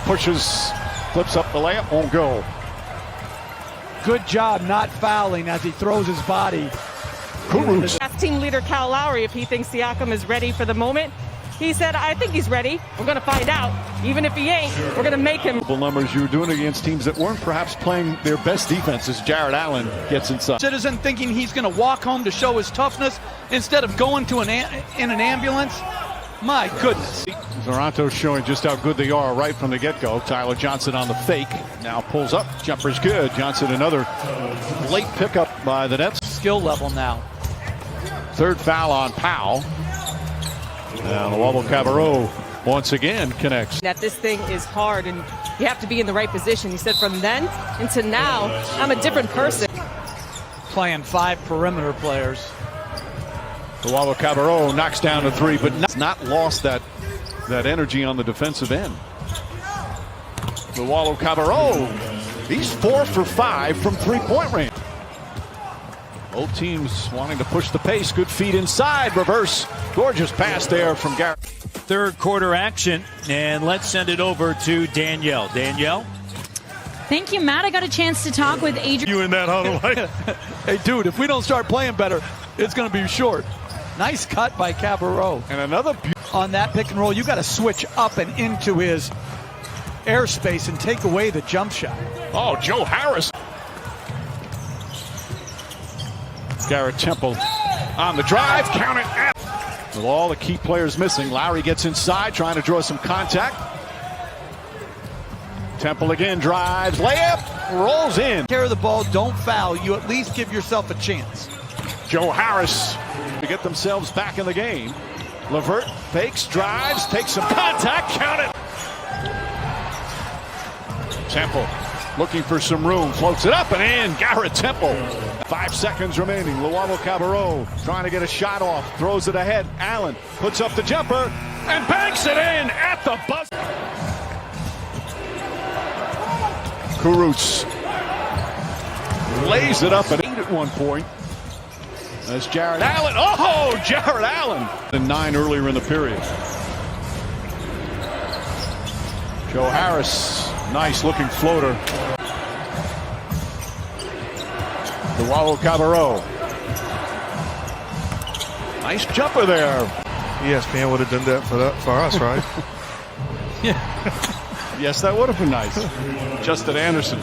pushes, flips up the layup, won't go. Good job not fouling as he throws his body. Asked team leader Kyle Lowry if he thinks Siakam is ready for the moment. He said, I think he's ready. We're going to find out. Even if he ain't, we're going to make him. Numbers you were doing against teams that weren't perhaps playing their best defense as Jared Allen gets inside. Citizen thinking he's going to walk home to show his toughness instead of going to in an ambulance. My goodness. Toronto showing just how good they are right from the get-go. Tyler Johnson on the fake. Now pulls up. Jumper's good. Johnson another late pickup by the Nets. Skill level now. Third foul on Powell. Now Luwawu-Cabarrot once again connects. That this thing is hard and you have to be in the right position. He said from then into now, I'm a different person. Playing 5 perimeter players. Luwawu-Cabarrot knocks down a 3, but not lost that energy on the defensive end. Luwawu-Cabarrot, he's 4 for 5 from 3-point range. Both teams wanting to push the pace. Good feed inside. Reverse. Gorgeous pass there from Garrett. Third quarter action, and let's send it over to Danielle. Danielle? Thank you, Matt. I got a chance to talk with Adrian. You in that huddle. Hey, dude, if we don't start playing better, it's going to be short. Nice cut by Cabarrot. And another on that pick and roll, you got to switch up and into his airspace and take away the jump shot. Oh, Joe Harris. Garrett Temple on the drive. Count it. With all the key players missing, Lowry gets inside, trying to draw some contact. Temple again drives, layup, rolls in. Care of the ball, don't foul. You at least give yourself a chance. Joe Harris to get themselves back in the game. LeVert fakes, drives, takes some contact, count it. Temple looking for some room, floats it up and in. Garrett Temple. 5 seconds remaining. Luwawu-Cabarrot trying to get a shot off, throws it ahead. Allen puts up the jumper and banks it in at the buzzer. Kurucs lays it up at 8 at one point. That's Jared Allen. Oh, Jared Allen. And 9 earlier in the period. Joe Harris, nice looking floater. Luwawu-Cabarrot. Nice jumper there. ESPN would have done that for us, right? Yeah. Yes, that would have been nice. Justin Anderson.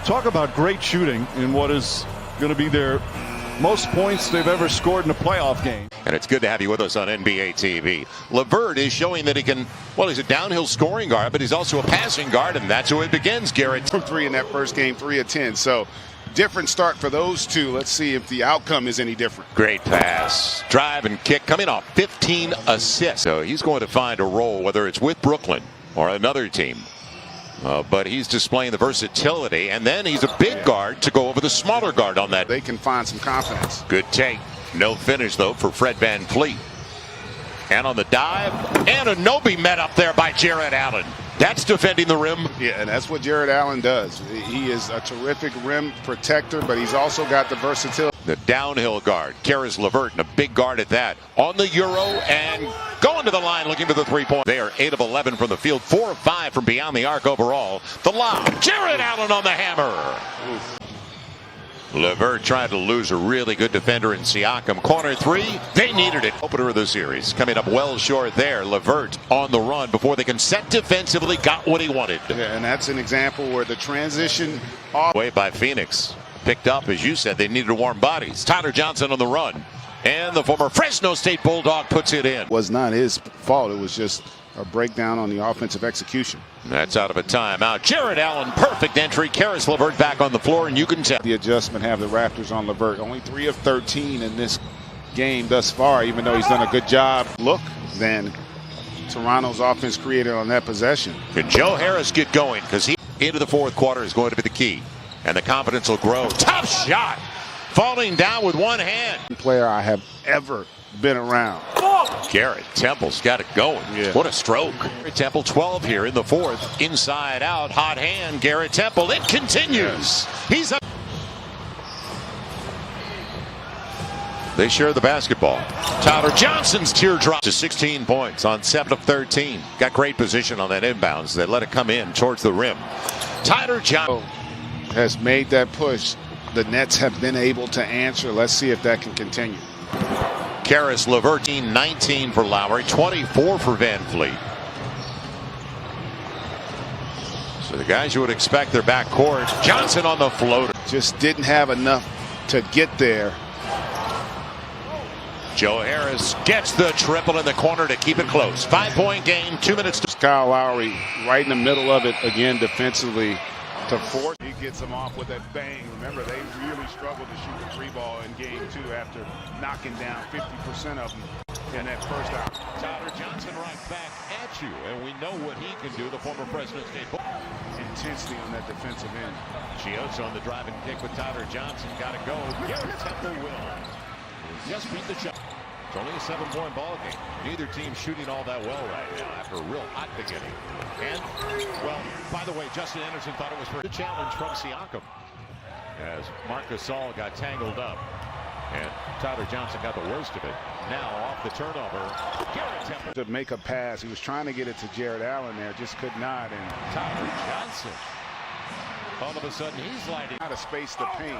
Talk about great shooting in what is going to be their most points they've ever scored in a playoff game. And it's good to have you with us on NBA TV. LeVert is showing that he can, well, he's a downhill scoring guard, but he's also a passing guard, and that's where it begins, Garrett. From 3 in that first game, 3 of 10. So different start for those two. Let's see if the outcome is any different. Great pass. Drive and kick coming off 15 assists. So he's going to find a role, whether it's with Brooklyn or another team. But he's displaying the versatility, and then he's a big guard to go over the smaller guard on that. They can find some confidence. Good take. No finish, though, for Fred VanVleet. And on the dive, Anunoby met up there by Jared Allen. That's defending the rim. Yeah, and that's what Jared Allen does. He is a terrific rim protector, but he's also got the versatility. The downhill guard, Karis LeVert, and a big guard at that. On the Euro and going to the line looking for the 3-point. They are 8 of 11 from the field, 4 of 5 from beyond the arc overall. The lob, Jared Allen on the hammer. Oof. LeVert tried to lose a really good defender in Siakam. Corner 3, they needed it. Opener of the series, coming up well short there. LeVert on the run before they can set defensively, got what he wanted. Yeah, and that's an example where the transition way by Phoenix. Picked up, as you said, they needed warm bodies. Tyler Johnson on the run. And the former Fresno State Bulldog puts it in. It was not his fault. It was just a breakdown on the offensive execution. That's out of a timeout. Jared Allen, perfect entry. Karis LeVert back on the floor, and you can tell. The adjustment have the Raptors on LeVert. Only 3 of 13 in this game thus far, even though he's done a good job. Look, then Toronto's offense created on that possession. Can Joe Harris get going? Because he into the fourth quarter is going to be the key. And the confidence will grow. Tough shot. Falling down with one hand. Player I have ever been around. Garrett Temple's got it going. Yeah. What a stroke. Temple 12 here in the fourth. Inside out. Hot hand. Garrett Temple. It continues. He's up. They share the basketball. Tyler Johnson's teardrop to 16 points on 7 of 13. Got great position on that inbounds. They let it come in towards the rim. Tyler Johnson has made that push. The Nets have been able to answer. Let's see if that can continue. Caris LeVert, 19 for Lowry, 24 for Van Fleet. So the guys you would expect their backcourt. Johnson on the floater. Just didn't have enough to get there. Joe Harris gets the triple in the corner to keep it close. 5-point game, 2 minutes to Kyle Lowry right in the middle of it again defensively to force. He gets them off with that bang. Remember, they really struggled to shoot the three ball in game 2 after knocking down 50% of them in that first hour. Tyler Johnson right back at you, and we know what he can do, the former President State. Intensity on that defensive end. Chiosa on the drive and kick with Tyler Johnson. Got to go. Garrett Temple will. Just beat the shot. It's only a 7-point ball game. Neither team shooting all that well right now after a real hot beginning. And, well, by the way, Justin Anderson thought it was for a challenge from Siakam as Marc Gasol got tangled up. And Tyler Johnson got the worst of it. Now off the turnover, Garrett Temple. To make a pass, he was trying to get it to Jared Allen there, just could not. And Tyler Johnson, all of a sudden, he's lighting. Out of space to paint.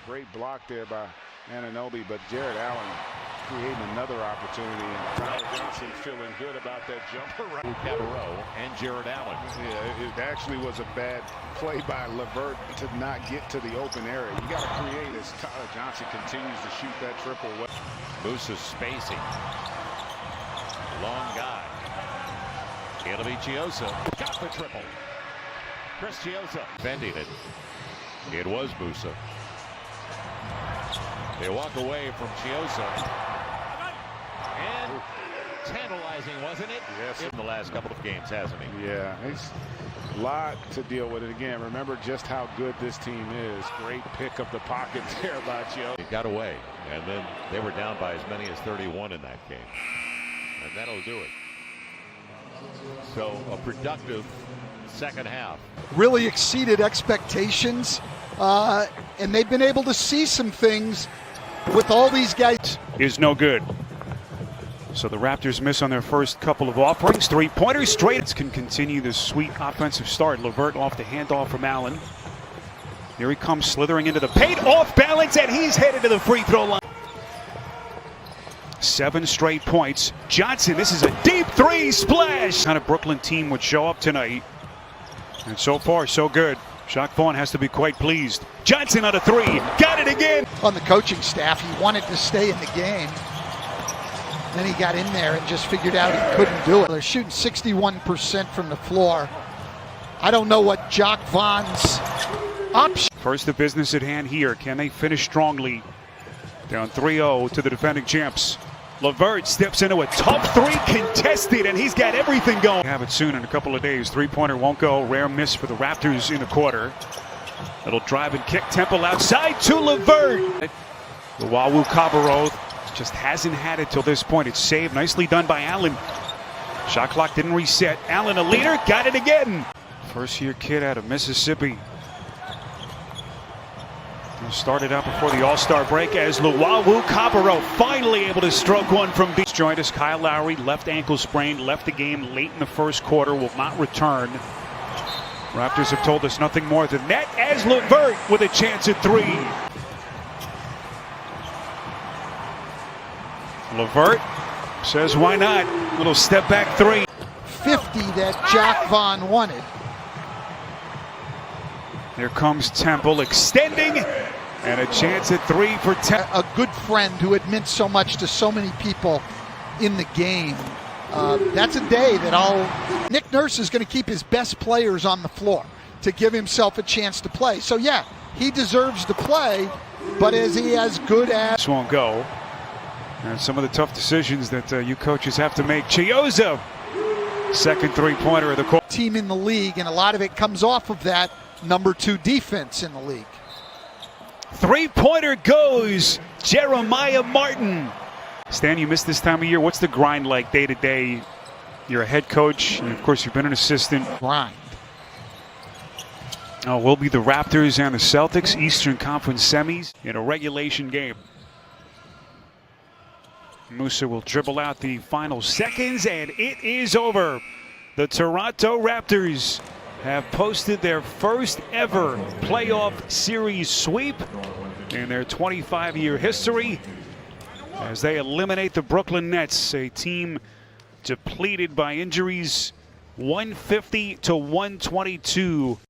Great block there by Anunoby, but Jared Allen creating another opportunity. And Tyler Johnson feeling good about that jumper. Cabarrot and Jared Allen. Yeah, it actually was a bad play by LeVert to not get to the open area. You got to create as Tyler Johnson continues to shoot that triple. Musa spacing. Long guy. It'll be Chiosa. Got the triple. Chris Chiosa bending it. It was Musa. They walk away from Chiosa. And tantalizing, wasn't it? Yes. In the last couple of games, hasn't he? Yeah, it's a lot to deal with it. Again, remember just how good this team is. Great pick of the pocket there by Chiosa. He got away, and then they were down by as many as 31 in that game. And that'll do it. So a productive second half. Really exceeded expectations, and they've been able to see some things with all these guys. Is no good. So the Raptors miss on their first couple of offerings. 3-pointers straight. Can continue the sweet offensive start. LeVert off the handoff from Allen. Here he comes slithering into the paint, off balance, and he's headed to the free throw line. 7 straight points. Johnson, this is a deep 3 splash. Kind of Brooklyn team would show up tonight. And so far, so good. Jacques Vaughn has to be quite pleased. Johnson on a 3. Got it again. On the coaching staff, he wanted to stay in the game. Then he got in there and just figured out he couldn't do it. They're shooting 61% from the floor. I don't know what Jacques Vaughn's option. First the business at hand here. Can they finish strongly? Down 3-0 to the defending champs. LeVert steps into a tough 3 contested, and he's got everything going. Have it soon in a couple of days. 3-pointer won't go. Rare miss for the Raptors in the quarter. Little drive and kick. Temple outside to LeVert. The Wahoo Cabarrot just hasn't had it till this point. It's saved. Nicely done by Allen. Shot clock didn't reset. Allen, a leader, got it again. First-year kid out of Mississippi. Started out before the All-Star break as Wahoo Cabarrot finally able to stroke one from deep. Joined us, Kyle Lowry, left ankle sprain, left the game late in the first quarter, will not return. Raptors have told us nothing more than that as LeVert with a chance at 3. LeVert says why not? Little step back 3. 50 that Jacques Vaughn wanted. Here comes Temple extending, and a chance at 3 for Temple. A good friend who had meant so much to so many people in the game. That's a day that Nick Nurse is going to keep his best players on the floor to give himself a chance to play. So yeah, he deserves to play, but is he as good as... This won't go. And some of the tough decisions that you coaches have to make. Chiosa, second 3-pointer of the quarter. Team in the league, and a lot of it comes off of that number 2 defense in the league. 3-pointer goes Jeremiah Martin. Stan, you missed this time of year. What's the grind like day to day? You're a head coach, and of course you've been an assistant. Grind. Will be the Raptors and the Celtics, Eastern Conference semis in a regulation game. Musa will dribble out the final seconds, and it is over. The Toronto Raptors have posted their first ever playoff series sweep in their 25-year history as they eliminate the Brooklyn Nets, a team depleted by injuries, 150 to 122.